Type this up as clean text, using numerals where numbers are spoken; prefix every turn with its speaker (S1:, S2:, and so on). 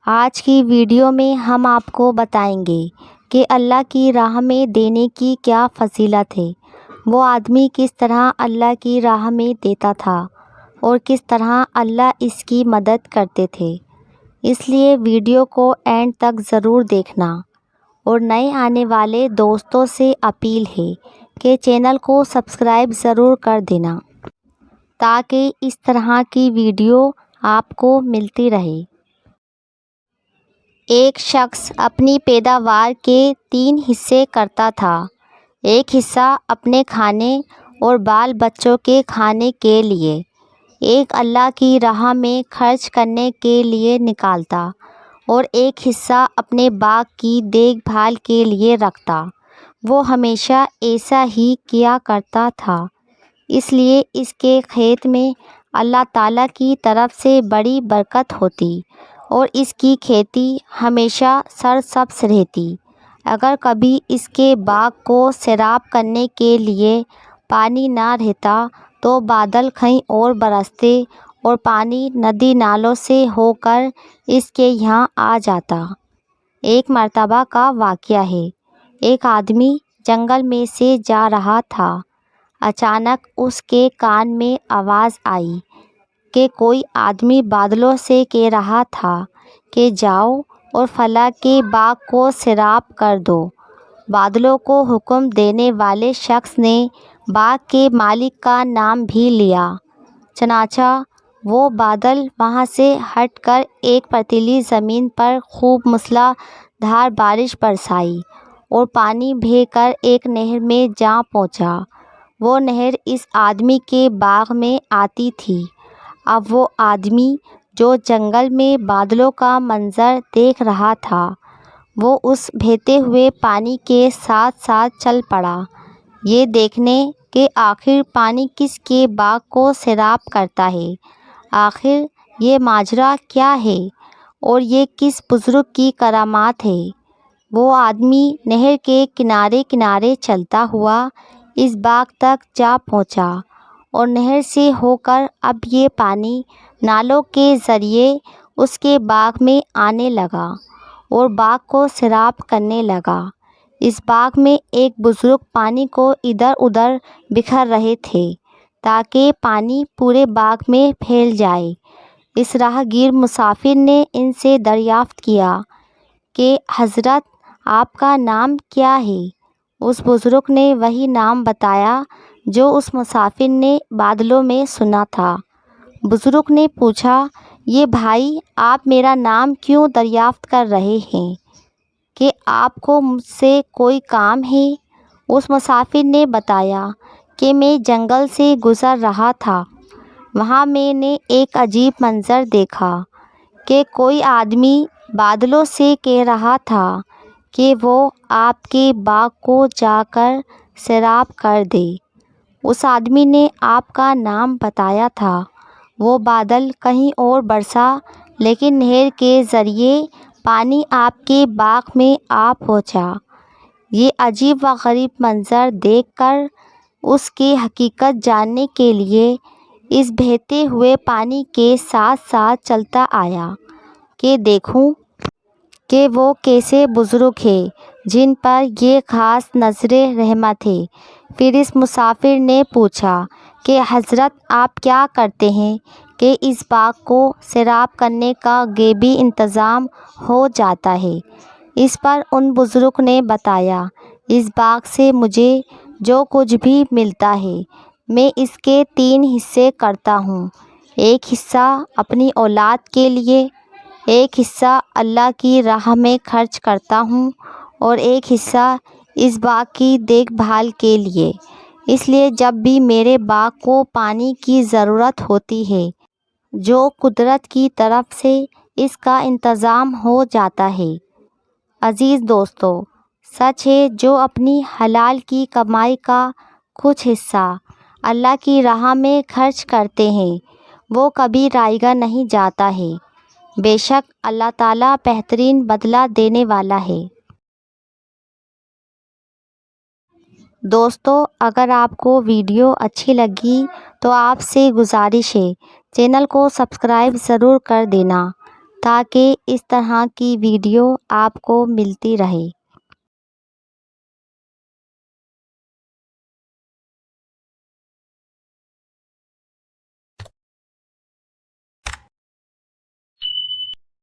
S1: آج کی ویڈیو میں ہم آپ کو بتائیں گے کہ اللہ کی راہ میں دینے کی کیا فضیلت ہے۔ وہ آدمی کس طرح اللہ کی راہ میں دیتا تھا اور کس طرح اللہ اس کی مدد کرتے تھے۔ اس لیے ویڈیو کو اینڈ تک ضرور دیکھنا، اور نئے آنے والے دوستوں سے اپیل ہے کہ چینل کو سبسکرائب ضرور کر دینا تاکہ اس طرح کی ویڈیو آپ کو ملتی رہے۔ ایک شخص اپنی پیداوار کے 3 حصے کرتا تھا۔ ایک حصہ اپنے کھانے اور بال بچوں کے کھانے کے لیے، ایک اللہ کی راہ میں خرچ کرنے کے لیے نکالتا، اور ایک حصہ اپنے باغ کی دیکھ بھال کے لیے رکھتا۔ وہ ہمیشہ ایسا ہی کیا کرتا تھا، اس لیے اس کے کھیت میں اللہ تعالیٰ کی طرف سے بڑی برکت ہوتی اور اس کی کھیتی ہمیشہ سرسبز رہتی۔ اگر کبھی اس کے باغ کو سیراب کرنے کے لیے پانی نہ رہتا تو بادل کہیں اور برستے اور پانی ندی نالوں سے ہو کر اس کے یہاں آ جاتا۔ ایک مرتبہ کا واقعہ ہے، ایک آدمی جنگل میں سے جا رہا تھا۔ اچانک اس کے کان میں آواز آئی کہ کوئی آدمی بادلوں سے کہہ رہا تھا کہ جاؤ اور فلاں کے باغ کو سیراب کر دو۔ بادلوں کو حکم دینے والے شخص نے باغ کے مالک کا نام بھی لیا، چنانچہ وہ بادل وہاں سے ہٹ کر ایک پتھریلی زمین پر خوب موسلا دھار بارش برسائی اور پانی بہہ کر ایک نہر میں جا پہنچا۔ وہ نہر اس آدمی کے باغ میں آتی تھی۔ اب وہ آدمی جو جنگل میں بادلوں کا منظر دیکھ رہا تھا، وہ اس بہتے ہوئے پانی کے ساتھ ساتھ چل پڑا، یہ دیکھنے کہ آخر پانی کس کے باغ کو سیراب کرتا ہے، آخر یہ ماجرا کیا ہے اور یہ کس بزرگ کی کرامات ہے۔ وہ آدمی نہر کے کنارے کنارے چلتا ہوا اس باغ تک جا پہنچا، اور نہر سے ہو کر اب یہ پانی نالوں کے ذریعے اس کے باغ میں آنے لگا اور باغ کو سیراب کرنے لگا۔ اس باغ میں ایک بزرگ پانی کو ادھر ادھر بکھیر رہے تھے تاکہ پانی پورے باغ میں پھیل جائے۔ اس راہ گیر مسافر نے ان سے دریافت کیا کہ حضرت، آپ کا نام کیا ہے؟ اس بزرگ نے وہی نام بتایا جو اس مسافر نے بادلوں میں سنا تھا۔ بزرگ نے پوچھا، یہ بھائی، آپ میرا نام کیوں دریافت کر رہے ہیں؟ کہ آپ کو مجھ سے کوئی کام ہے؟ اس مسافر نے بتایا کہ میں جنگل سے گزر رہا تھا، وہاں میں نے ایک عجیب منظر دیکھا کہ کوئی آدمی بادلوں سے کہہ رہا تھا کہ وہ آپ کے باغ کو جا کر سیراب کر دے۔ اس آدمی نے آپ کا نام بتایا تھا۔ وہ بادل کہیں اور برسا، لیکن نہر کے ذریعے پانی آپ کے باغ میں آ پہنچا۔ یہ عجیب و غریب منظر دیکھ کر اس کی حقیقت جاننے کے لیے اس بہتے ہوئے پانی کے ساتھ ساتھ چلتا آیا کہ دیکھوں کہ وہ کیسے بزرگ ہیں جن پر یہ خاص نظر رحمت ہے۔ پھر اس مسافر نے پوچھا کہ حضرت، آپ کیا کرتے ہیں کہ اس باغ کو سیراب کرنے کا غیبی انتظام ہو جاتا ہے؟ اس پر ان بزرگ نے بتایا، اس باغ سے مجھے جو کچھ بھی ملتا ہے میں اس کے 3 حصے کرتا ہوں۔ ایک حصہ اپنی اولاد کے لیے، ایک حصہ اللہ کی راہ میں خرچ کرتا ہوں، اور ایک حصہ اس باغ کی دیکھ بھال کے لیے۔ اس لیے جب بھی میرے باغ کو پانی کی ضرورت ہوتی ہے، جو قدرت کی طرف سے اس کا انتظام ہو جاتا ہے۔ عزیز دوستو، سچ ہے جو اپنی حلال کی کمائی کا کچھ حصہ اللہ کی راہ میں خرچ کرتے ہیں، وہ کبھی رائے گا نہیں جاتا ہے۔ بے شک اللہ تعالیٰ بہترین بدلہ دینے والا ہے۔ دوستو، اگر آپ کو ویڈیو اچھی لگی تو آپ سے گزارش ہے چینل کو سبسکرائب ضرور کر دینا تاکہ اس طرح کی ویڈیو آپ کو ملتی رہے۔